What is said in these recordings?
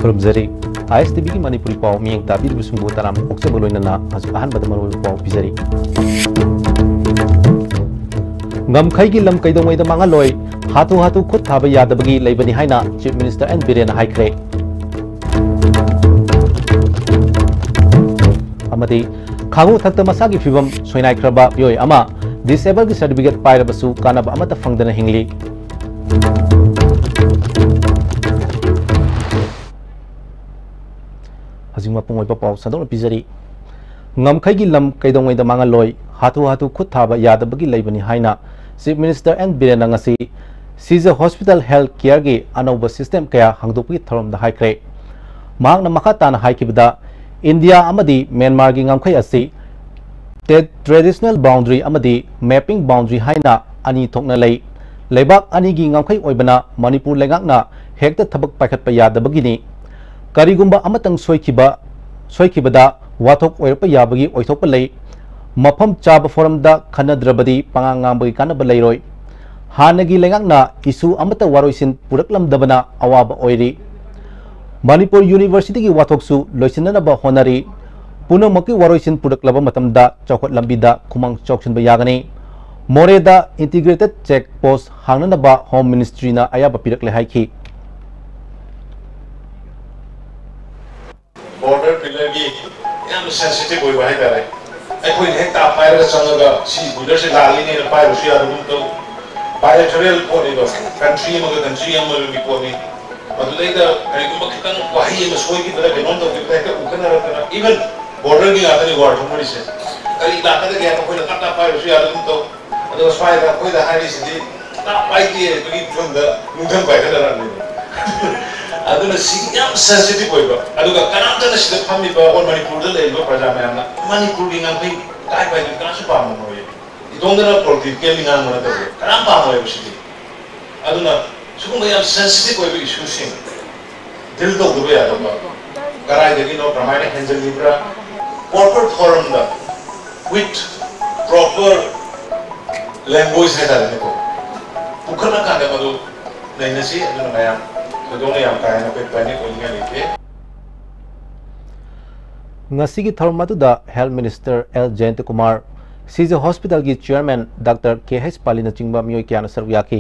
खुरमजरी ISTV की मणिपुरी पाव मियंग ताबीर बिसुंगो तराम ओक्से बोलोइना हजु अहन बदमरो पाव पिजरी ngam की lump कैदोंगै the मांगा लोय हाथु हाथु खुद थाबा यादबगी लेबनी हाइना चीफ मिनिस्टर एन बिरेन हाइख्रे अमदी खागु थक्त मसागी फिबम सोइनाइख्रबा योय अमा डिसेबल की सर्टिफिकेट पाइरबसु कानब अमत फंगदन हिंगली हजिंग मपुंग ओइबा पाव सदों पिजरी ngam की लम कैदोंगै द मांगा लोय हाथु हाथु खुद थाबा यादबगी लेबनी हाइना chief minister N Biren ngasi Shija hospital health care की अनौब सिस्टम कया हांगदोपगी थरम हाइख्रे मांगना मखा ताना हाइकिबदा इंडिया अमदी म्यांमार की ngamkhai asi ट्रेडिशनल बाउंड्री अमदी मैपिंग बाउंड्री हाइना अनि थोकना लई लेबाक अनि की ngamkhai ओइबना मणिपुर लेगाकना हेक्ता थबक पाखतपा यादबगिनी करिगुंबा अमतंग सोइखिबदा वाथोक ओइरपा याबगी ओइथोकपा लई मफम चाब फोरमदा खनद्रबदी पंगांगांबगी कानबा लैरोय हानगी लेगाकना इशू अमत वारोइसिन पुरकलमदबना अवाब ओइरी मणिपुर यूनिवर्सिटी की वाथोकसु लोइसिननबा होनरी पुनमकी वारोइसिन पुरकलबा मतमदा चौखट लंबीदा खुमंग चौक्सिनबा यागनी मोरेदा इंटीग्रेटेड चेक पोस्ट हांगननबा होम मिनिस्ट्रीना अयाबा पिरकले हाइखी बॉर्डर पिलर की याम सेंसिटिव ओइबा हाइतारे अखोइ हेक्ता पाइरगा चंगगा सी बुदर से लालिने पाइरसु यादुम तो bilateral पोनेबा कंट्री मग कंट्री अमल की पोने मदुदैदा करिगुम खतन वाही म सोई की तरह बेनोन तो दिखता है उकना रहता इवन बॉर्डर की आदनी वार थमरी से करी इलाका दे गया कोई लता पाइरसु यादुम तो अदो स्पाइदा कोई दा हारी सिदी ता पाइती है तो की जोंदा मुधम पाइदा रहने अदुना सियाम सेंसिटिव ओइबा अदुगा कनामतना सिदा फमिबा और मणिपुर दे लेबा प्रजा मयामना मणिपुर की ngam काय बाय कनासु पाम मोय इतोंगना पॉलिटिकल केली ngang mana tawe karam pa moy usidi aduna sugum yam sensitive oibe issue sing dil to dube ya ba karai degi no pramane handle libra corporate forum da with proper language hai dal ne ko ukana ka de madu naina si aduna mayam dong yam ka na pe pani ko inga leke ngasi ki tharmatuda health minister L Jayant Kumar Shija hospital की chairman doctor KH पालिना चिंबा मियोय क्याना सर्वयाकी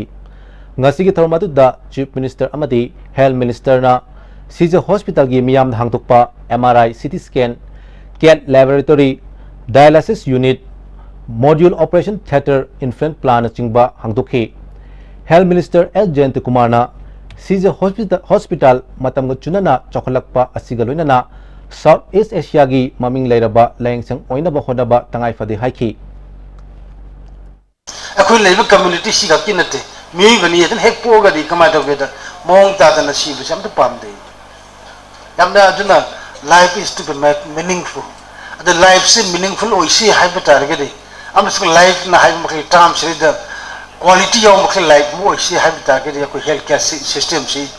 ngasi की थरमातुदा chief minister अमदी health minister ना सीज हॉस्पिटल की मियाम हांगतोकपा MRI CT scan cath laboratory dialysis unit module operation theatre infant plan चिंबा हांगतोखी health minister L Jayant Kumar ना सीज हॉस्पिटल मतम चुनना चौखलकपा असिगा लोइनना साउथ ईस्ट एशिया की ममिंग लेरबा लायंगसंग ओइनबा होनबा तंगाई फदे हाइखी अखोइ लेबा कम्युनिटी सिगा किनते मिय बनी यतन हेक पोगदी कमाय तबेदा मोंग तादन सिबु समत पामदे यामना अदुना life is to be meaningful the life से मीनिंगफुल ओइसी हाइब टारगेदे अमसक लाइफ ना हाइब मखे टर्म से द क्वालिटी ऑफ मखे लाइफ मो ओइसी हाइब टारगेदे अखोइ हेल्थ केयर सिस्टम से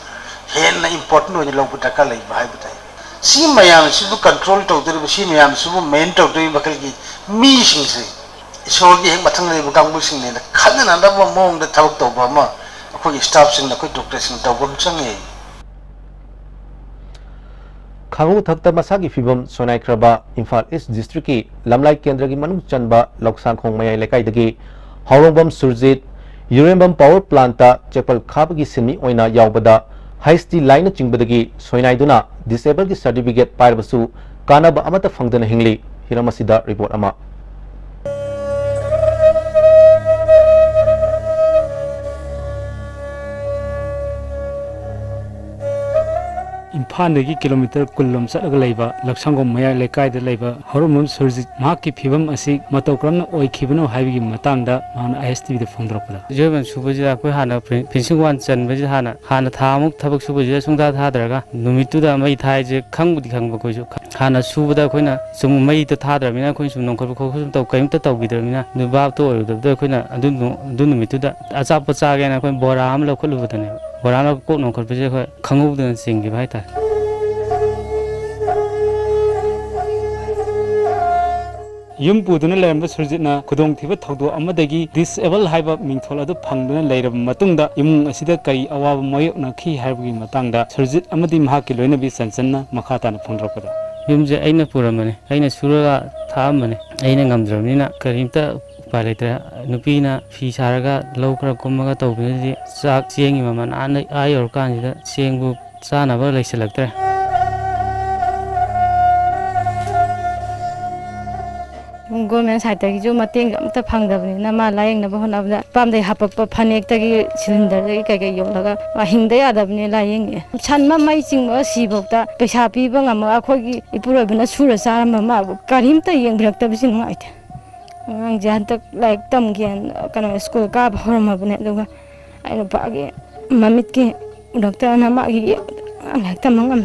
हेन इंपोर्टेंट ओइ लोग टका लेबा हाइब ताई सी मयाम सिबु कंट्रोल तौदर सी मयाम सिबु मेन तौदर मखल की मी सिंग से ईश्वर की हेक मथंग लेबु कांगबु सिंग ने खनना द मोंग द थबक तौबा म अखोइ स्टाफ सिंग अखोइ डॉक्टर सिंग तौबम चंगे खांगु थक्ता मसा की फिबम सोनाइख्रबा इम्फाल ईस्ट डिस्ट्रिक्ट की लमलाई केंद्र की मनुंग चनबा लोकसांखोंग मयाई लेकाइदगी हौरोंबम सुरजित यूरेनबम पावर प्लांट चेपल खाब की सिमी ओइना यावबदा हाइस्टी लाइन चिंबदगी सोइनाइदुना डिसेबल की सर्टिफिकेट पाइरबसु कानब अमत फंगदन हिंगली हिरमसिदा रिपोर्ट अमा इम्फाल किलोमीटर कुल्लम चलगा लक्संगोम मया लेकायद हौरम सुरजित की फिवम मतौ क्रम ओइखिबनो हाइबगी मतंगदा मान ISTV दे फोंदरपदा जेबन सुबजे अखोइ हाना फिनिशिंग वन चनबजे हाना थामुक थबक सुबजे सुंदा थादरगा नुमितुदा मै थाइजे खंगबुदि खंगब कोइजो हाना सुबदा अखोइना सुम मै त थादरमिना अखोइ सुम नंखब खोखुम तौ कयमत तौबिदरमिना नुबाब तो ओइदबदा अखोइना अदु नुमितुदा अचाप चागेना अखोइ बोरा आम लखलुबदने बोराना को नंखबजे अखोइ खंगबुदन सिंगि भाइता yum puduna leramba surjitna khudong thiba thawdo amadagi disable haiba mingthol adu phangduna leirab matungda imung asida kari awaba moyokna khi haibagi matangda surjit amadi mahaki loinabi sanchanna makhatana phongdrakpada yumje aina puramane aina suraga thamane aina ngamdramnina karimta palaitre nupina fi saraga lokra kumaga tawbini chak chengi maman ana ayor kanida chengbu chanaba leisalaktre government side tagi jo mateng amta phangdabni na ma layeng na bahona bda pamdai hapapa phanek tagi cylinder tagi kai yolaga ma hingda yadabni layeng chanma mai chingma sibokta paisa piba ngama akhogi ipurabna sura sarama ma karimta yengbraktabsin ngaite ang jantak like tam gen kana school ka hormabne duga aino pagi mamit ki doctor na ma gi like tam ngam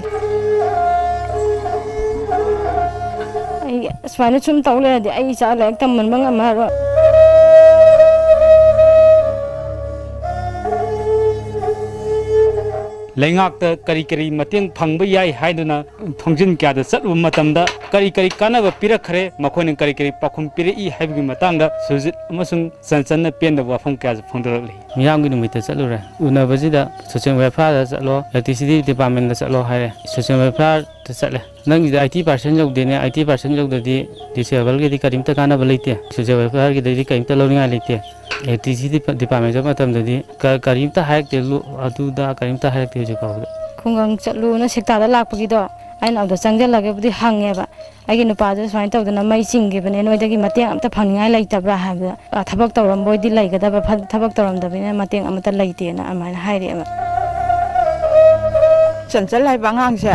Swain chum tawle de ai cha lek tam man bang amaro Lengakta kari kari mateng phangba yai haiduna thongjin kya da chatwa matamda kari kanaba pirakhare makhoin kari pakhum pire I haibgi matangda sujit amasung sanchanna penda wafam kya phongdorli miyamgi numita chatlure unabajida social welfare da chatlo electricity department da chatlo haire social welfare da chatle nang ida IT person jogdene IT person jogdadi disable gi karimta kana balaite social welfare gi dai karimta loninga leite electricity department jama tamdadi karimta haik telu aduda karimta haik telu ka khungang chatlu na sekta da lakpagi do aina awda changjalaga budi hangeba agi nupa da swain tawdana mai chingge bane noidagi mateng amta phangningai laitabra habda thabak tawram boidi laigadaba thabak tawram dabine mateng amta laite na amaina haire ama chanchal lai bangang se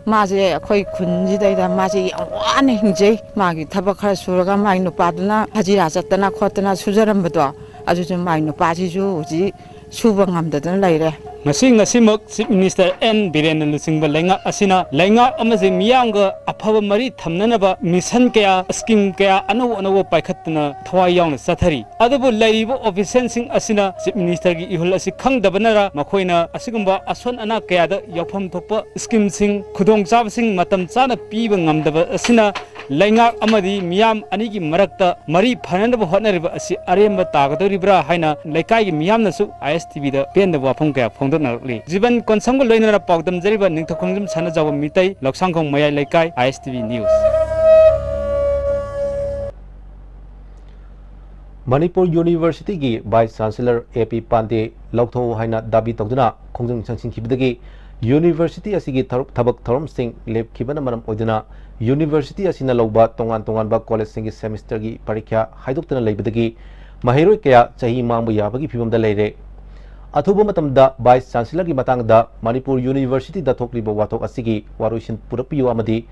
maje khoi khunji daida maje wane hinje magi thabak khara suraga mai nupa duna hajira chatana khotana sujaram bado aju mai nupa ji ju ji suba ngamdadana laire Ngasimak Chief Minister N. Biren Lusingba Lenga Asina Lenga Amazi Miyanga Apava Mari Thamnanaba Mission Kaya Scheme Kaya Ano Paikhatna Thawai Yawn Sathari Adabu Laibo Officiansing Asina Chief Minister Gi Ihul Asi Khangdabanara Makhoina Asigumba Aswan Ana Kaya da Yapham Thopa Scheme Sing Khudong Chabsing Matam Chana Piba Ngamdaba Asina Lenga Amadi Miyam Anigi Marakta Mari Phananaba Hotnariba Asi Aremba Tagadoribra Haina Lekai Miyam Nasu ISTV da Penda Wafam Kaya Jiban Konsangol Loinara Pogdam Jariba Ningtokongum Sana Jawa Mitai Loksangkong Maya Lekai ISTV News Manipur University gi Vice Chancellor AP Pande Loktho Haina Dabi Togduna Khongjang Changsing Kibdagi University asigi thabak thorom sing leb kibana manam oiduna University asina lawba tongan ba college sing semester gi parikya haidoktana leibadagi mahiroi kaya chahi mangbu yabagi phibamda leire Athuba matamda Vice Chancellor ki matangda Manipur University da thokliba wathok asigi waruishin purapiyo amadi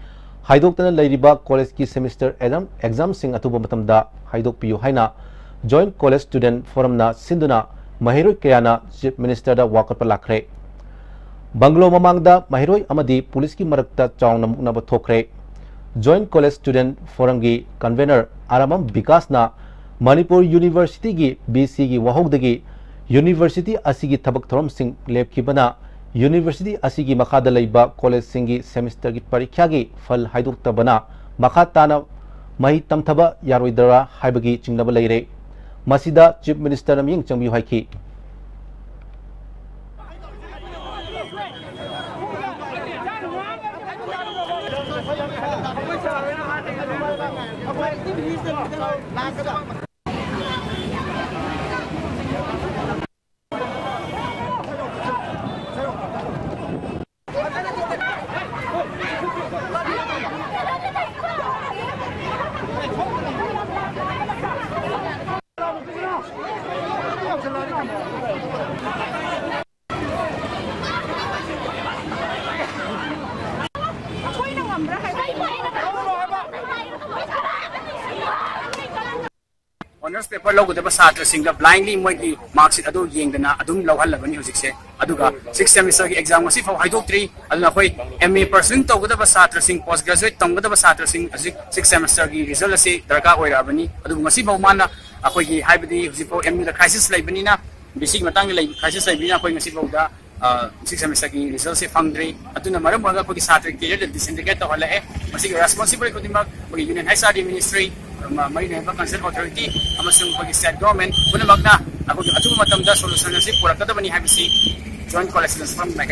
haidoktana leiriba college ki semester exam sing athuba matamda haidokpiyo haina Joint College Student Forum na sinduna mahiroi kayana Chief Minister da wakatpa lakhre Banglo mamangda mahiroi amadi police ki marakta chawna muknaba thokre Joint College Student Forum gi convener Aramam Vikas na Manipur University gi BC gi wahogdagi University asigi thabak thorom sing lepkibana University asigi makhada leiba college singi semester gi parikya gi fal haiduktabana makhatana mahi tamthaba yaroidara haibagi chingnaba leire masida Chief Minister amying changbi haiki Honors paper logo the Basatra Singa blindly monkey marks it adu ying na adum lawhal labani music se aduga 6th semester exam si for hydro 3 aduna koi MA person to the Basatra Sing postgraduate tong the Basatra Sing 6th semester gi result se darka oi rabani adu ngasi bawmana akoi gi haibadi husipo MA the crisis laibani na basic matang lai crisis laibani akoi ngasi bawda six semester की result से फंगद्री अतुना मरम बगा को छात्र career disintegrate तो हले मसी responsible खुदिमक को union HRD ministry मरी नेबा कंसर्न अथॉरिटी अमसुंग को स्टेट गवर्नमेंट पुनमकना अको अतु मतम दा सोल्यूशन से पुरकदबनी हाबिसी जॉइंट कॉलेज फ्रॉम माइक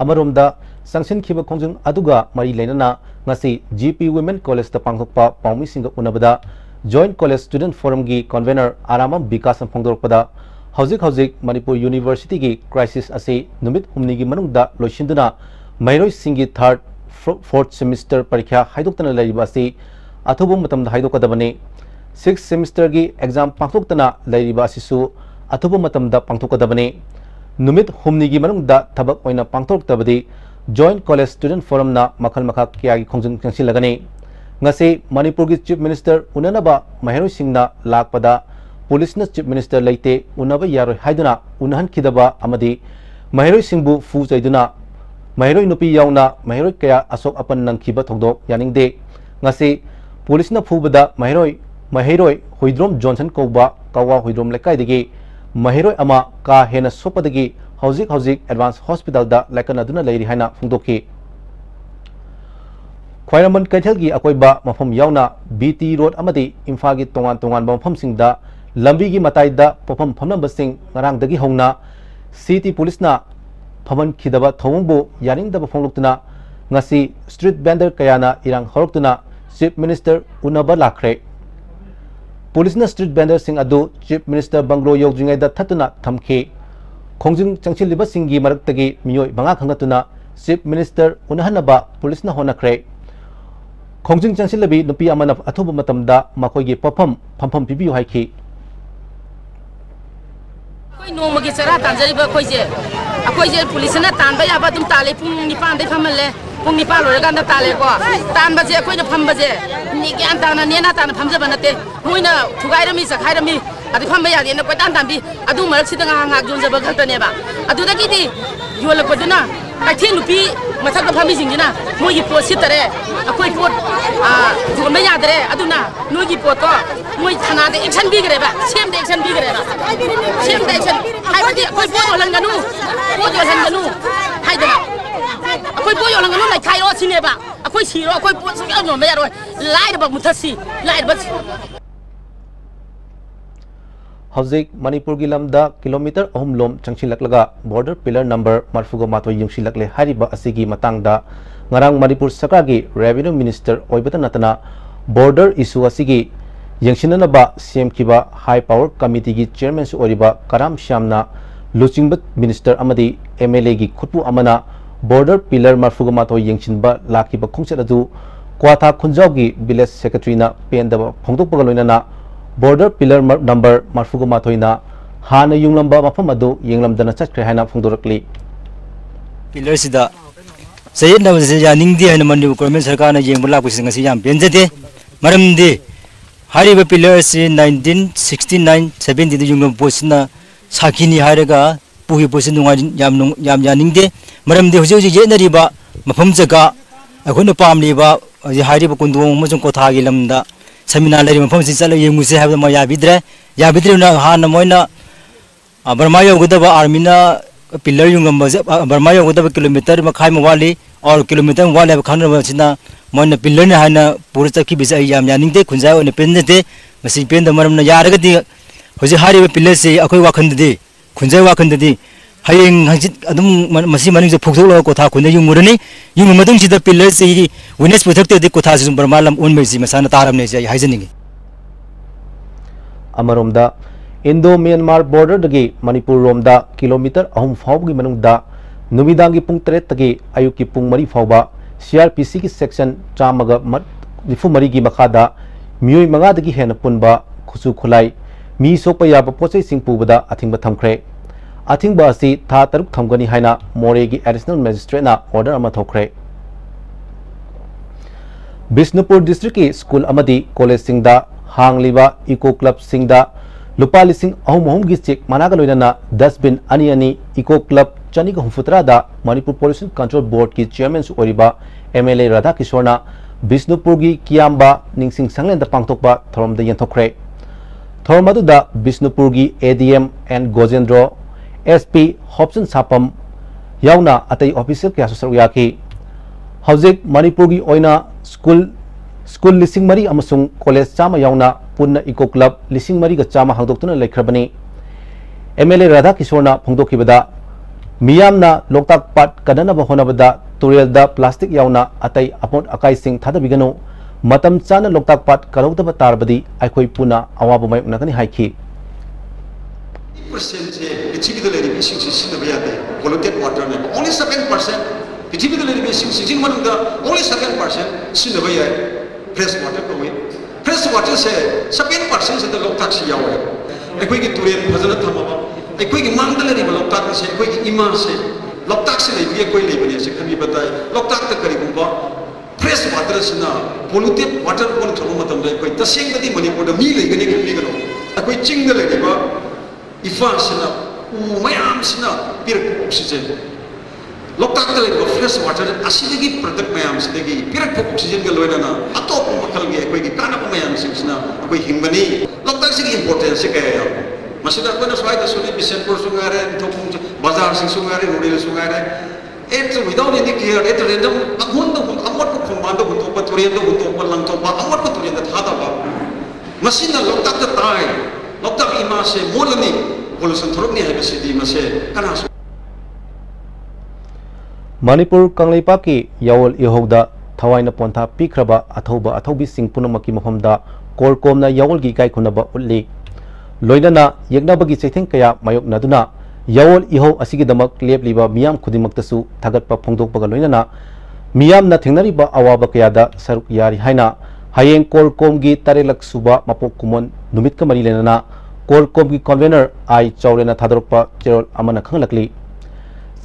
अमरोमदा संक्शन खिब खोंजंग अदुगा मरी लेनना ngasi GP Women College ta pangthokpa paumi singa unabada Joint College Student Forum gi convener Aramam Bikasam phongdorpada hauzik Manipur University gi crisis ase numit humni gi manungda loisinduna mairoi singi third fourth semester parikha haidoktana laiba ase athubu matamda haidokadabane 6th semester gi exam pangthoktana laiba asisu athubu matamda pangthokadabane numit humni gi manungda thabak oina pangthoktabadi Joint College Student Forum na makhal makha kya gi khongjung changsil lagani ngase Manipur gi Chief Minister unanaba Maheroi Singh na lakpada police na Chief Minister leite unaba yaroi haiduna unhan khidaba amadi Maheroi Singh bu fu jaiduna Maheroi nupi yauna Maheroi kaya asok apan nang khiba thogdok yaningde ngase police na phubada Maheroi Hoidrom Johnson koba kawa Hoidrom lekai degi Maheroi ama ka hena sopadagi hauzik advanced hospital da laikan aduna leiri haina phungdoki khwairaman kaithal gi akoiba mafam yauna BT road amadi imphal gi tongan mafam sing da lambi gi matai da pofam phamnamba sing ngarang dagi hongna city police na phaman khidaba thongbu yaning da phongluktuna ngasi street vendor kayana irang horoktuna chief minister unaba lakhre police na street vendor sing adu chief minister banglo yogdringai da thatuna thamkhe khongjung changchiliba singi maraktagi miyoi manga khangatuna chief minister unahanaba police na honakre khongjung changchilabi nupi amana athuba matamda makoigi pafam pibiu haiki koi nomagi chara tanjariba khoije akoije police na tanba yaba dum tale pung nipan dai phamalle pung nipan lore ganda tale ko tanba je koi na phamba je ni gyan tana ne na tana phamja banate moina thugairami sakhairami adi phamba ya ne ko tan tambi adu marak sidanga hanga jonja ba khatane ba adu da gidi yola ko duna kai nupi mathak phambi jingina mogi po sitare akoi pot jomba ya dare aduna nogi pot ko moi thana de action bi gre ba sem de action bi gre ba sem de action hai ba di akoi po yolan ganu hai da akoi po yolan ganu lai khai ro sine ba akoi si ro akoi po so ya no me ya ro lai da ba muthasi lai da ba hauzik Manipur gi lamda kilometer ahum lom changchilak border pillar number marfuga mato yungsilakle hariba asigi matangda ngarang Manipur Sarkar gi revenue minister oibata natana border issue asigi yangsinanaba semkiba high power committee gi chairman su oriba Karam Shyamna luchingbat minister amadi MLA gi khutpu amana border pillar marfuga mato yangsinba lakiba khungchat adu kwatha khunjau gi village secretary na pendaba phongdokpaga loinana border pillar number marfuga mathoina hana yunglamba mafam adu yenglamdana chakre haina phongdorakli pillar sida sayid na wase ya ningdi haina mandi government sarkar na yengbula kusinga si yam benjade maramdi hariba pillar si 1969 70 de yunglam posna sakini haraga puhi posin nunga yam ningde maramdi hoji yenariba mafam jaga akhona pamliba hariba kundung mujung kotha gi lamda seminar lari mafam si chala yenguse habda ma yabidre na hana moina Burma yogudaba army na pillar yungam Burma yogudaba kilometer makhai mawali or kilometer wali khana bachina moina pillar ne hana pura chaki bisa yam yaningde khunjai one pendete masi penda maram na yaragadi hoji hariba pillar se akoi wakhande khunjai wakhande hayeng hajit adum masi maning je phokthok ko tha khunai yungurani yung madung sida pillar se witness puthakte de ko tha sum Burma lam on mezi masana taram ne jai haijaningi amaromda Indo Myanmar border dagi Manipur romda kilometer ahum fawgi manungda numidangi pung 3 tagi ayuki pung 3 fawba CRPC ki section chamaga lifu mari gi makhada miyoi manga dagi hena punba khusu khulai mi sokpa yaba pochai singpubada athingba thamkhre athingba asi tha taruk thamgani haina more gi additional magistrate na order ama thokre Bisnupur district ki school amadi college singda hangliba eco club singda lupa lising ahum gi check managa loinana dustbin ani eco club chaniga humfutra da Manipur Pollution Control Board ki chairman su oriba MLA Radha Kishorna Bisnupur gi kiamba ningsing sanglen da pangtokba thorom da yanthokre थोरमदुदा बिष्णुपुरगी ADM and Gojendro SP Hopson Sapam यावना अतई officer क्या ससरु याकी हौजिक मणिपुरगी ओइना स्कूल लिसिंग मरी अमसुंग कॉलेज चामा यावना पुन्ना इको क्लब लिसिंग मरी ग चामा हांगदोक्तुना लेखरबनी MLA राधा किशोरना फोंदोखिबदा मियामना लोकताक पाट कदनबा होनबदा तुरेलदा प्लास्टिक यावना अतई अपोट अकाई सिंग थादबिगनो मतम चाना लोकताक पाट करौदबा तारबदी आइखोई पुना अवाबा माय उनगनी हाइखी polluted water only 7% पृथ्वी के लिए सिंचिंग मनुंग only 7% सिंधु है fresh water को में fresh water से 7% से तो लोकताक से याव है कोई की तुरेन भजन थमाबा कोई की मांग दले नहीं लोकताक से कोई की इमा से लोकताक से नहीं भी कोई नहीं बने से कभी बताए लोकताक तक करी गुंबा fresh water से ना polluted water को थोड़ा मतलब दे कोई तस्वीर में दी मणिपुर में मिले गने के लिए करो कोई चिंग दले नहीं बा इफा से ना मैम से ना पिर ऑक्सीजन लोकताक दले को fresh water असीदे की प्रोडक्ट मैम से देगी पिर ऑक्सीजन के लोए ना अतोप मकल के कोई की काना को मैम से ना कोई हिंगबनी लोकताक से की इम्पोर्टेंस से कहे यार मसीदा को ना स्वाइद सुनी बिसेंपुर सुंगारे तो बाजार से सुंगारे रोडे सुंगारे एक विदाउट एनी केयर एक रेंडम अमोंद अमोट को खंबांद को तो पतुरियन को तो लंग तो अमोट को तुरियन था था मसीदा लोकताक ता ताई लोकताक इमा से मोलनी पोल्यूशन थोरकनी है बसिदी मसे कना मणिपुर कांगलेपा की यावल इहोदा थवाइना पोंथा पिख्रबा अथौबा अथौबी सिंह पुनमकी मफमदा कोरकोमना यावल की गाय खुनबा उल्ली लोइनना यगनाबगी चैथें कया मायोग नदुना यावल इहो असिगिदमक लेपलिबा मियाम खुदिमक्तसु थागतपा फोंदोकपगा लोइनना मियामना थेंगनरिबा अवाबा कयादा सरुक यारि हाइना हायें कोरकोमगी तारेलक सुबा मपोक कुमोन नुमित का मरी लेना कोरकोम की कन्वेनर आई चौरेना थादरपा चेरोल अमना खंगलकली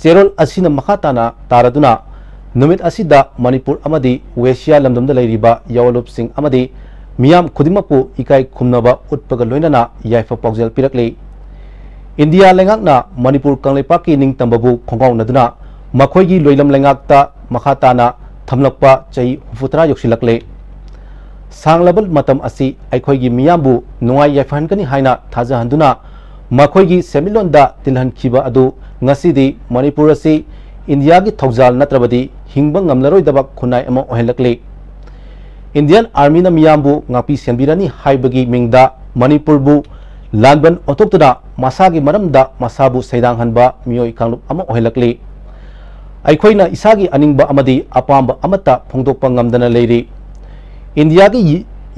चेरोल असिना मखाताना तारदुना नुमित असिदा मणिपुर अमदी वेशिया लमदमदा लैरिबा यावलुप सिंह अमदी मियाम खुदिमकपु इकाई खुमनबा उटपगा लोइनना याइफा पाउजेल पिरकली इंडिया लेंगाकना मणिपुर कांगलेपाकी निंगतंबबु खोंगाउनदुना मखोइगी लोइलम लेंगाकता मखाताना थमलकपा चही 30 योक्सिलकले सांगलबल मतम असी अखोइगी मियामबु नुंगाई याफहनकनी हाइना थाजहंदुना मखोइगी सेमिलोंदा तिलहनखिबा अदु ngасidi मणिपुर असी इंडिया की थौजाल नत्रबदी हिंगबा ngamlaroidaba खुनाई अमा ओहेलकले इंडियन आर्मी ना मियामबु ngapi senbirani haibagi mingda मणिपुरबु लानबन ओतोक्तुना मसागी मरमदा मसाबु सैदांग हनबा मियोई कांगलुप अमा ओहेलकले अखोइना इसागी अनिंगबा अमदी अपांबा अमता फोंदोकपा ngamdana लेरी इंडिया की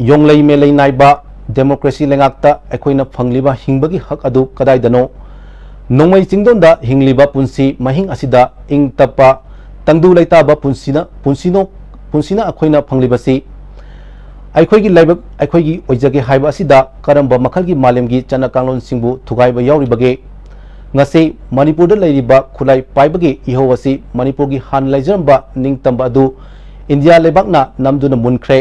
योंगलई में लेनाइबा डेमोक्रेसी लेंगाक्ता अखोइना फंगलिबा हिंगबगी हक अदु कदाइदनो नोंगमई चिंगदोंदा हिंगलिबा पुंसी महिंग असिदा इंग तप्पा तंगदु लेताबा पुंसीना अखोइना फंगलिबसी अखोइगी लाइबक अखोइगी ओइजगे हाइबा असिदा करंबा मखलगी मालेमगी चना कांगलोन सिंगबु थुगाइबा याउरिबगे ngase मणिपुरदा लेरिबा खुलाई पाइबगे इहोवसी मणिपुरगी हान लाइजरंबा निंगतंबा अदु इंडिया लेबाकना नमदुना मुनख्रे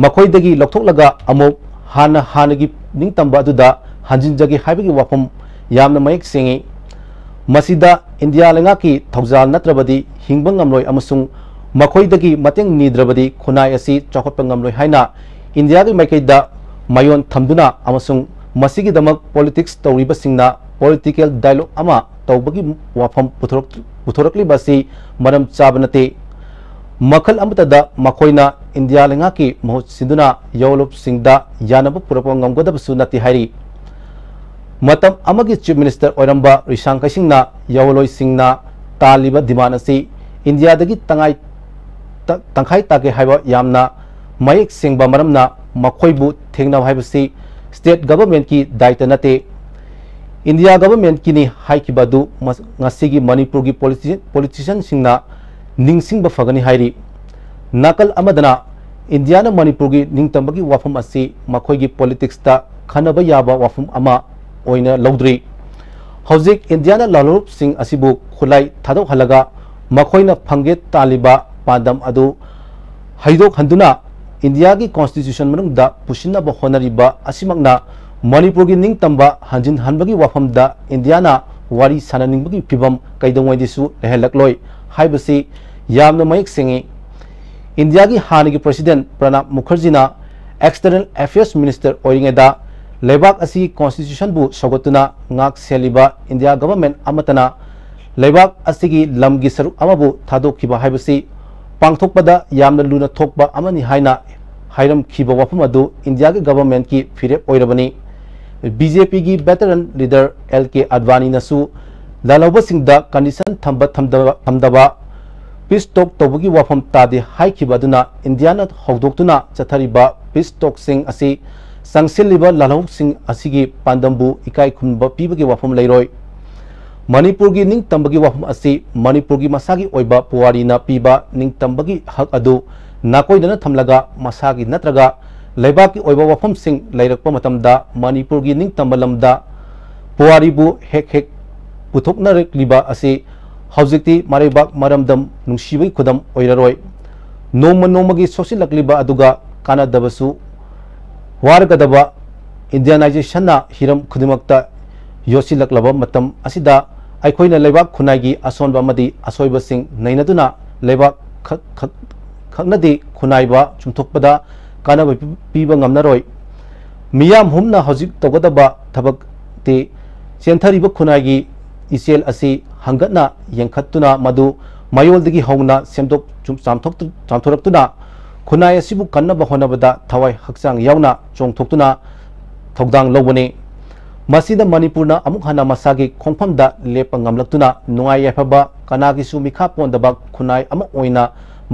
मखोइदगी लौथोकलगा अमुक हानगी निंगतंबा अदुदा हंजिनजगे हाइबगी वाफम यामना मयेक सेंगी मसिदा इंडिया लेंगाकी थौजाल नत्रबदी हिंगबा ngamloi अमसुंग मखोइदगी मतेंग निद्रबदी खुनाई असि चौखटपा ngamloi हाइना इंडियागी माइकैदा मायोन थमदुना अमसुंग मसिगी दमक पॉलिटिक्स तौरिबसिंगना पॉलिटिकल डायलॉग अमा तौबगी वाफम पुथोरकलिबसी मरम चाबनते मखल अमतदा मखोइना इंडिया लेंगाकी महूत सिंदुना यावलुप सिंगदा यानब पुरपा ngamगदबसु नति हाइरी मतम अमगी chief minister Oramba Rishang कैसिंगना यावलोइ सिंगना तालिबा demand असि इंडिया दगी तंखाई तागे हाइबा यामना मयेक सिंगबा मरमना मखोइबु थेंगना हाइबसी स्टेट गवर्नमेंट की दायित्व नते इंडिया गवर्नमेंट की नि हाइकिबादु ngasiगी मणिपुर की पॉलिटिशियन सिंगना निंगसिंग फगनी हाइरी नाकल अमदना इंडिया ना मणिपुर की निंगतंबगी वाफम असि मखोइगी पॉलिटिक्स ता खनबा याबा वाफम अमा ओइना लौद्री हौजिक इंडिया ना लालुप सिंह असिबु खुलाई थादो हलगा मखोइना फंगे तालिबा पादम अदु हैदोक हंदुना इंडिया की कॉन्स्टिट्यूशन मनुंगदा पुसिनबा होनरिबा असिमकना मणिपुर की निंगतंबा हंजिन हनबगी वाफमदा इंडिया ना वारी साननिंगबगी फिबम कैदोंगैदिसु लेहलकलोय हाइबसी यामना मयेक सेंगी इंडिया की हानिगी प्रेसिडेंट प्रणब मुखर्जी ना एक्सटर्नल अफेयर्स मिनिस्टर ओरिंगेदा लेबाक असी कॉन्स्टिट्यूशन बु सगोतुना ngak seliba India government amatana लेबाक असिगी लमगी सरुक अमबु थादोखिबा हाइबसी पांगथोकपदा यामना लुना थोकबा अमनि हाइना हाइरम खिबा वफम अदु इंडिया के गवर्नमेंट की फिरेप ओइरबनी बीजेपी की वेटरन लीडर LK Advani नसु लालौबसिंगदा कंडीशन थमदबा पीस टॉक तौबगी वफम तादे हाइखिबदुना इंडिया न हौदोक्तुना चथरिबा पीस टॉक सिंग असि संगसिलिबा लालौसिंग असिगी पांदमबु इकाई खुनबा पीबगी वफम लेरोय मणिपुर की निंग तंबगी वफम असि मणिपुर की मसागी ओइबा पुवारी न पीबा निंग तंबगी हक अदु नाकोइदना थमलगा मसागी नत्रगा लेबाक की ओइबा वफम सिंग लेरकपा मतमदा मणिपुर की निंग तंबलमदा पुवारीबु हेक पुथोकनरक्लिबा असि हौजिक्ति मारेबाक मरमदम नुंसिबगी खुदम ओइररोय नोमगी सोसिलक्लिबा अदुगा कानादबसु वारगदबा इंडियनाइजेशन हिरम खुदिमक्ता योसिलक्लबा मतम असिदा अखोइना लेबाक खुनाइगी असोनबा मदि असोइबसिंग नैनदुना लेबाक खगनदि खुनाइबा चुमथोकपदा कानाबा पीबा ngamnaroy मियाम हुमना हौजिक तगदबा थबक ते चेंथरिबा खुनाइगी इसेल असि हंगतना यंखत्तुना मदु मयोलदगी हौना सेमदोक चामथोरक्तुना खुनाइ असिबु कन्नबा होनबदा थवाइ हक्चांग यावना चोंगथोक्तुना थौदांग लौबने मसीदा मणिपुरना अमुक हना मसागी खोंफमदा लेप ngamlaktuना नुंगाइ याफबा कनागिसु मिखा पोंदबा खुनाइ अमा ओइना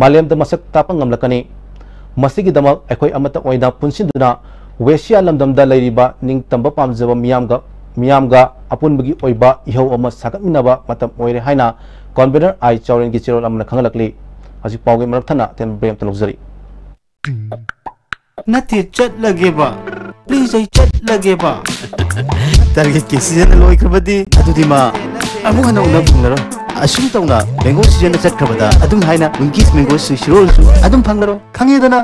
मालेमदा मसक तापा ngamlakani मसीगी दमक अखोइ अमता ओइना पुनसिंदुना वेशिया लमदमदा लैरिबा निंगतंबा पामजबा मियामगा अपुनबगी ओइबा इहौ अमा सागतमिनबा मतम ओइरे हाइना कन्वेनर आई चौरेन की चिरोल अमना खंगलकली हजि पावगे मरथना तेन ब्रेम तलौजरी नते चटलगेबा प्लीज आई चटलगेबा टारगेट के सीजन लोइखबदी अदुदिमा अमु हना उना फुंगलरो असुम तौना मैंगो सीजन चटखबदा अदुम हाइना विंकीस मैंगो सुशिरोल अदुम फंगलरो खंगेदना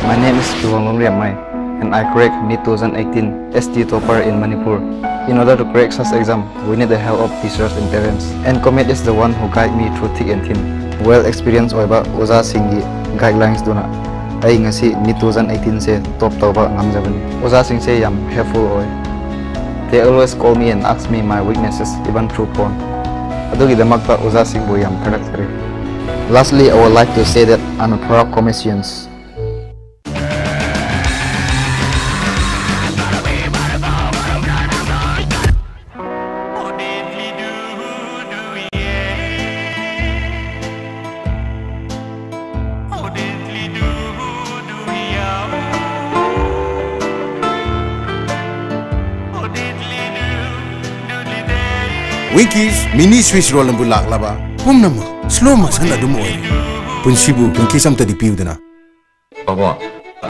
My name is Chuwangong Riamai and I cracked NEET 2018 ST topper in Manipur. In order to crack such exam, we need the help of teachers and parents. And Comet is the one who guide me through thick and thin. Well experienced oiba Oza Singhi guidelines duna. Ai ngasi NEET 2018 se top tauba ngamjabani. Oza Singh se yam helpful oi. They always call me and ask me my weaknesses even through phone. Adugi damakta Oza Singh bo yam karakter. Lastly, I would like to say that I'm a proud Cometian. Winkies mini Swiss roll and bulak lava. Pumnama, slow motion at the moy. Punsibu, Winkies am to the pewdana. Papa,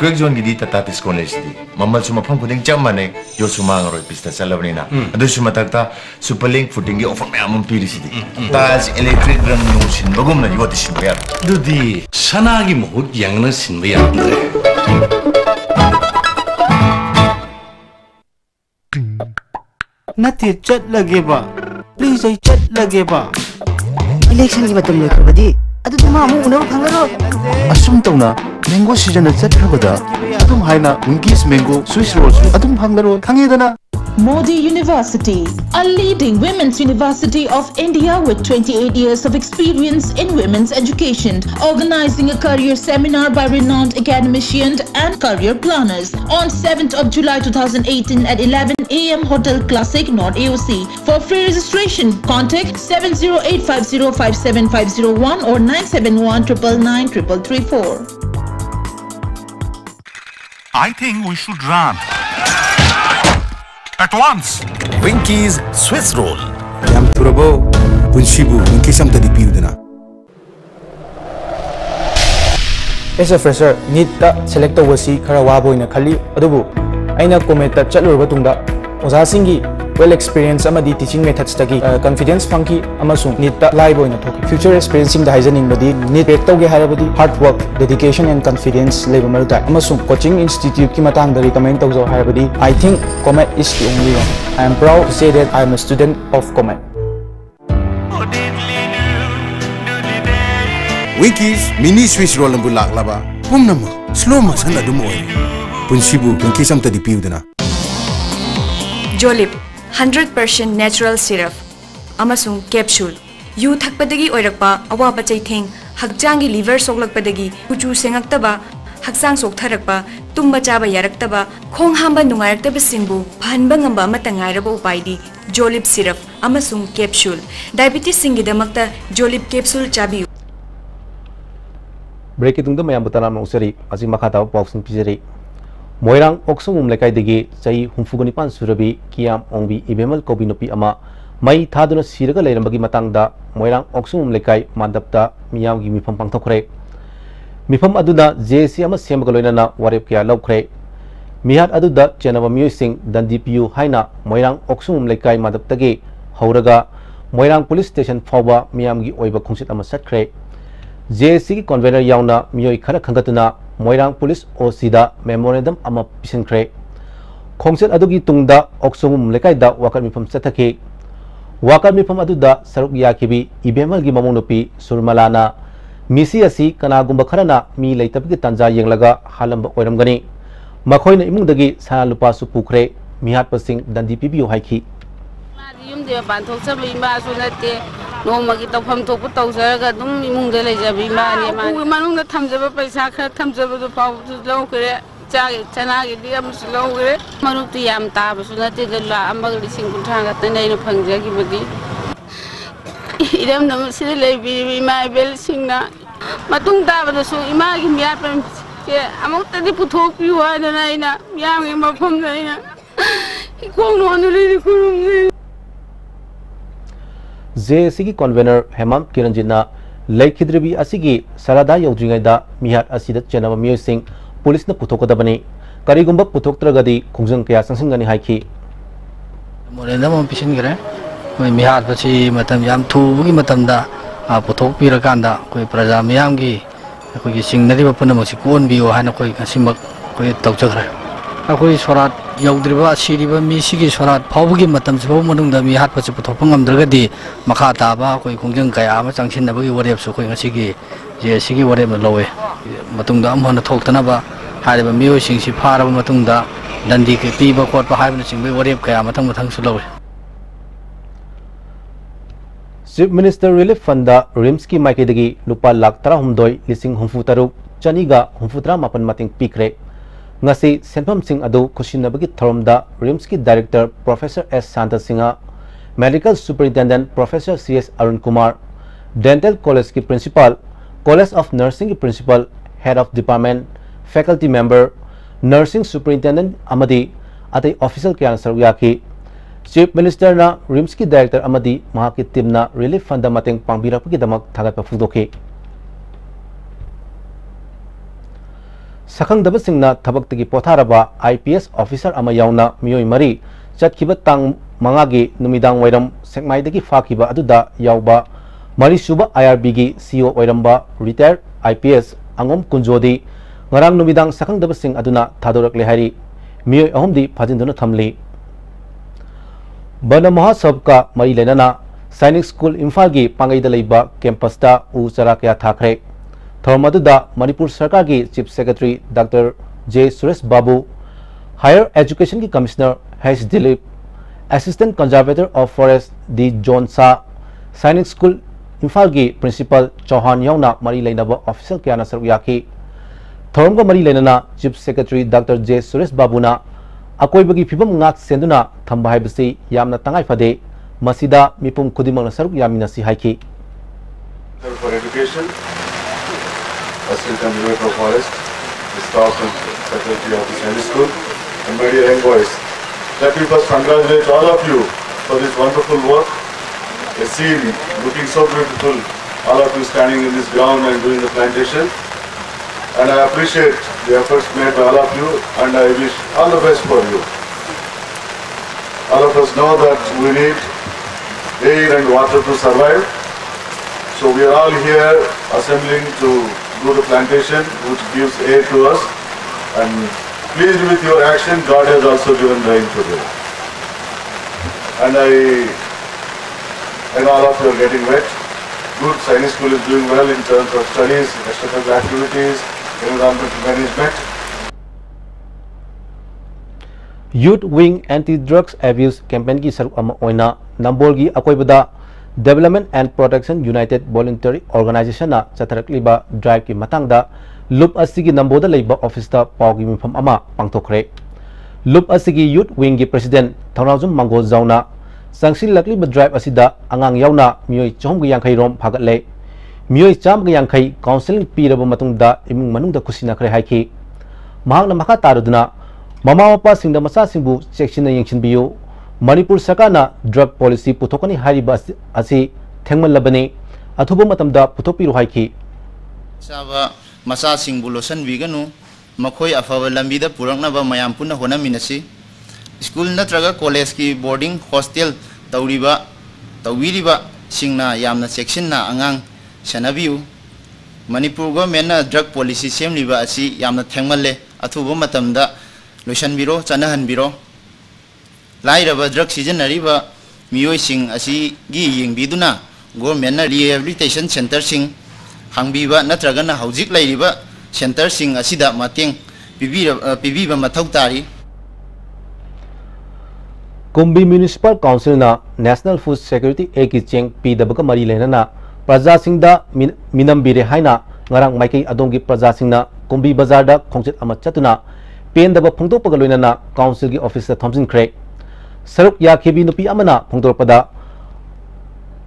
Greg John Gidita Tatis College. Mamma Suma Pumping Jamane, Yosumang or Pista Salabrina. Adusumatata, Superlink footing of Mamma Piricity. That's electric run notion, Bogumna, you got the bear. Do the Sanagi Mohut youngness in Viandre. Nati Chatlageba. Please, I Chatlageba. Election is matam loikabadi. Adu tamamu unaw phangaro. Asum tauna mango season at Chatlabada. Adum haina Winkies mango Swiss rolls. Adum phangaro khangedana. Modi University, a leading women's university of India with 28 years of experience in women's education, organizing a career seminar by renowned academicians and career planners on 7th of July 2018 at 11 AM Hotel Classic, North AOC. For free registration, contact 708505751 or 971999334. I think we should run. At once! Winkies Swiss roll. Yam Turabo, Punshibu, Winkies am to the pewdana. As a fresher, NEET select the Wasi Karawabo in a Kali, Adubu. Aina Kometa Chatler Batunda, Oza Singi, well experienced Amadi teaching methods Taki, confidence funky, Amasung, NEET live in a talk. Future experiencing the Hyzen body, NEET Toge Harabadi, hard work, dedication and confidence labor Malta. Amasung Coaching Institute Kimatang the recommend of Harabadi. I think Comet is the only one. I am proud to say that I am a student of Comet. Winkies mini Swiss roll and bulak lava. Pumnama, slow motion at the moy. punsibu in case amta di piudana. Jolip 100% natural syrup amasung capsule yu thakpadagi oirakpa awaba chaitheng hakjangi liver soklakpadagi kuchu sengaktaba haksang soktharakpa tumba chaba yaraktaba khong hamba nungairaktaba singbu phanba ngamba amata ngairaba upaidi Jolip syrup amasung capsule diabetes singidamakta Jolip capsule chabi break itungda mayam butana no usari asi makhata boxing pizari moirang oksumum lekai degi chai humfugani pan surabi kiam ongbi ibemal kobinopi ama mai thaduna siraga leirambagi matangda moirang oksumum lekai mandapta miyamgi mifam pangthokre mifam aduda JC ama sembaga loinana warep kya lawkhre mihat aduda chenaba miyoi sing dandipiu haina moirang oksumum lekai mandaptage hauraga moirang police station fawba miyamgi oiba khungsit ama satkhre JC ki convener yauna miyoi khara khangatuna moirang police OC da memorandum ama pisinkhre khongset adugi tungda oksumum lekai da wakar mifam sathake wakar mifam aduda saruk yakibi ibemal gi mamunupi surmalana misi asi kanagumba kharana mi leitabgi tanja yenglaga halamba oiramgani makhoina imungdagi sana lupa su pukhre mihat pasing dandi pibiyo haiki yumde banthok sabi ma sunate nomagi tawfam thokpu tawjaraga dum imungde leijabi ma ni ma manungda thamjaba paisa khara thamjaba do paw lawkre chage chanagi di am lawkre manukti yam taba sunate de la amag lising kunthanga tanai no phangjagi badi iram nam sile leibi ma bel singna matung taba do su imagi miya pam ke amukta di puthokpi wa na ina miyam ma pham na ina ikong no anuli kurum JC ki convener Hemant Kiranjina Laikhidribi asigi sarada yaudringaida mihat asida chenaba miyoi sing police na puthokadabani karigumba puthoktragadi khungjang kaya sangsingani haiki morena mo pisin gare koi mihat pachi matam yam thubugi matamda puthokpirakanda koi praja miyamgi koi gi singnari bapuna mosi kon biyo hana koi asimak koi tawchagre akoi sorat yaudriba siriba mi sigi sorat phawbugi matam sibo manungda mi hat pachi puthokpa ngamdragadi makha taba koi khungjang kaya ama changsinabagi warep su koi ngasigi je sigi warep na lowe matungda amhona thoktanaba hariba miyoi singsi pharaba matungda dandi ke piba khotpa haibna singbai warep kaya mathang mathang su lowe Chief Minister Relief Fund da RIMS ki maikidagi lupa lakh 13,000 chaniga humfutra mapan mating pikre ngasi senpam sing adu khusinabagi thoromda RIMS ki director Professor S Santa Singha medical superintendent Professor CS Arun Kumar dental college ki principal college of nursing ki principal head of department faculty member nursing superintendent amadi atai official kyan saruyaki Chief Minister na RIMS ki director amadi mahaki team na relief fund mateng pangbirapagi damak thagatpa phugdokhi Sakhang daba singna thabak tagi potharaba IPS officer ama yauna miyoi mari chatkiba tang mangagi numidang wairam sekmai dagi fakiba aduda yauba mari suba IRB gi CEO wairamba retired IPS angom kunjodi ngarang numidang sakhang daba sing aduna thadorak lehari miyoi ahomdi phajinduna thamli Bana Mahasab ka mari lenana Sainik School Imphal gi pangai da leiba campus ta u chara kya thakre Thormaduda Manipur Sarkar ki Chief Secretary Dr. J. Suresh Babu, Higher Education ki Commissioner H. Dilip, Assistant Conservator of Forest D. John Sa, Sainik School Imphal ki Principal Chauhan Yauna Mari Lainaba Official Kyana Saruyaki, Thormga Mari Lainana Chief Secretary Dr. J. Suresh Babu na Akoi bagi Pibam Ngak Senduna Thambahai Basi Yamna Tangai Fade, Masida Mipum Kudimang Saruk Yamina Si Haiki. For education. Assistant Conservator of Forest, the staff and secretary of the Sainik School, and my dear envoys. Let me first congratulate all of you for this wonderful work. A scene looking so beautiful, all of you standing in this ground and doing the plantation. And I appreciate the efforts made by all of you, and I wish all the best for you. All of us know that we need air and water to survive. So we are all here assembling to do the plantation, which gives air to us, and pleased with your action, God has also given rain today. And all of you are getting wet. Good, Sainik School is doing well in terms of studies, extracurricular activities, environmental management. Youth Wing Anti-Drugs Abuse Campaign की सरुक अमा ओइना नंबोल की अकोइबदा Development and Protection United Voluntary Organization ना चतरकलिबा drive की मतंगदा loop असिगी नंबोदा लेबा ऑफिसदा पावगी मिफम अमा पांगथोखरे loop असिगी youth wing की president थौनाजुम मंगो जाउना संगसिल लकलिबा drive असिदा अंगांग याउना मियोय चोहम यांखै रोम फागतले मियोय चाम यांखै काउंसिलिंग पीरबा मतुंगदा इमुंग मनुंगदा खुसिनाखरे हाइखि महांगना मखा तारुदना ममा मपा सिंगदा मसा सिंबु सेक्शन यंगसिनबियो मणिपुर सरकारना ड्रग पॉलिसी पुथोकनी हारिबा असि थेंगमलबने अथुबा मतमदा पुथोपिरु हाइखि साबा मसा सिंबु लोसन बिगनु मखोय अफाबा लंबीदा पुरंगनाबा मयाम पुना होनामिनसी स्कूल नत्रगा कॉलेज की बोर्डिंग हॉस्टल तौरिबा तौविरिबा सिंगना यामना सेक्शनना अंगांग सनाबियु मणिपुर गवर्नमेंटना ड्रग पॉलिसी सेमलिबा असि यामना थेंगमले अथुबा मतमदा लोसनबिरो चनहनबिरो लाइरबा ड्रग सिजनरिबा मियोइसिंग असि गी यिंगबिदुना गवर्नमेंटना रिहेबिलिटेशन सेंटर सिंग हांगबिबा नत्रगना हौजिक लाइरिबा सेंटर सिंग असिदा मतेंग पिबीबा मथौ तारी कुंभी म्युनिसिपल काउंसिल ना नेशनल फूड सिक्योरिटी एक्ट की चेंग पीदबका मरी लेना प्रजा सिंगदा मिनमबिरे हाइना ngarang maikei adongi praja singna kumbi bazar da khongchit ama chatuna pen daba phongtokpaga loinana council gi office da thomjin khrek saruk ya khebi nupi amana phongtorpada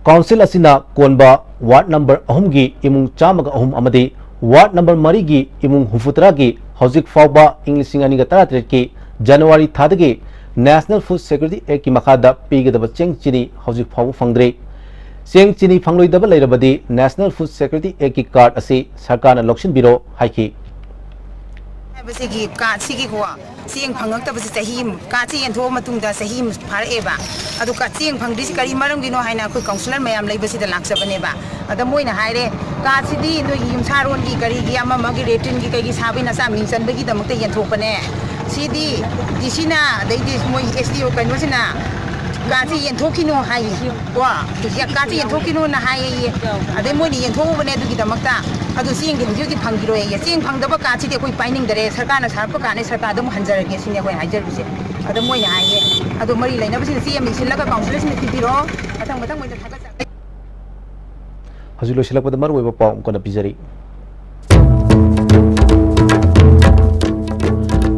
council asina konba ward number 3 gi imung chamaga 3 amadi ward number 3 gi imung hufutra gi hojik fawba inglising ani ga 13 ki january thadagi national food security act ki makhada pigedaba cheng chini hojik fawu fangdre Seng चिनी फंगलोइदब लेरबदी national food security act की card असी सरकार लौक्सिन बिरो हाइखि बसेगी काचिगी हुआ सेंग फंगक्तबसे सही काची यंथो मतुंगदा सही फारेबा अदु का सेंग फंगदिस करी मरमगिनो हाइना कोई काउंसिलर मयाम लेबसिदा लाक्सबनेबा अदा मोइना हाइरे काचिदी नोगी युमसारोन की करी gi ama magi retin gi kai sabi na sa min san bagi damakta yenthokpane sidi disina deidi moi SDO kaino sina काची यंथोकिनो हाई वा तुझे काची यंथोकिनो ना हाई अदे मोनी यंथोबने दुगी दमक्ता अदु सिंग गे हुजु फंगिरो ये सिंग फंगदब काची दे कोई पाइनिंग दरे सरकार ना सारप काने सरकार दम हंजरगे सिने कोई हाइजर बिसे अदे मोनी हाई अदु मरी लेना बसिन सीएम सिलका काउंसिलर सिने पिपिरो मतंग मतंग मोइ थाका हजु लोसिलकपद मर वेब पाउ कोन पिजरी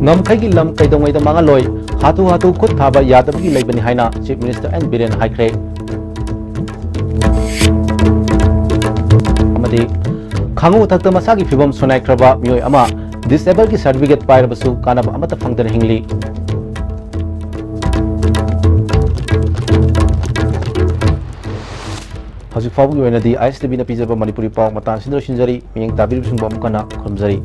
नमखैगी लम कैदोंगैदा मांगलोय हाथु हाथु खुद थाबा यादबगी लेबनि हाइना चीफ मिनिस्टर एन बिरेन हाइख्रे अमदि खांगु थक्ता मसागी फिबम सोनाइख्रबा मियोय अमा डिसेबल की सर्टिफिकेट पाइरबसु कानब अमत फंगदन हिंगली हजि फाबु वेनदी आईएसटीबी न पिजबा मणिपुरी पाउ मतान सिंदर सिंजरी मियंग ताबिर सुंबम कना खमजरी